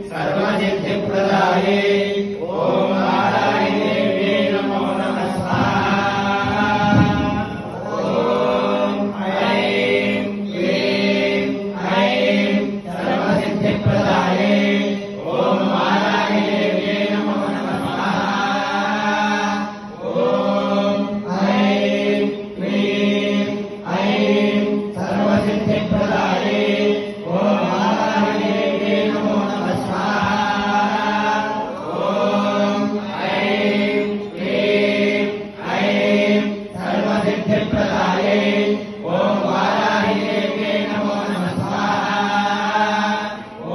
सर्वसिद्धिप्रदाये ओम वाराहि देव्यै नमो नमः स्वाहा। ओम ऐं क्लीं ऐं सर्वसिद्धिप्रदाये ओम वाराहि देव्यै नमो नमः स्वाहा। ओम ऐं क्लीं ऐं सर्वसिद्धिप्रदाये ओम वाराहि देव्यै नमो नमः स्वाहा। ओम ऐं क्लीं ऐं सर्वसिद्धिप्रदाये ओम वाराहि देव्यै नमो नमः स्वाहा।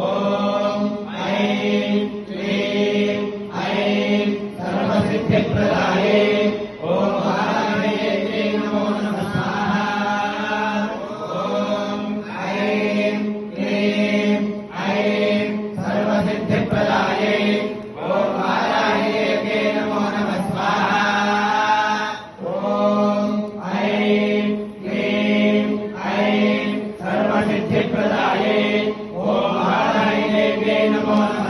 ओम ऐं क्लीं ऐं सर्वसिद्धिप्रदाये ओम वाराहि देव्यै नमो नमः स्वाहा। ओम ऐं क्लीं ऐं सर्वसिद्धिप्रदाये ओम वाराहि देव्यै नमो नमः स्वाहा। ओम ऐं क्लीं ऐं सर्वसिद्धिप्रदाये ओम वाराहि देव्यै नमो नमः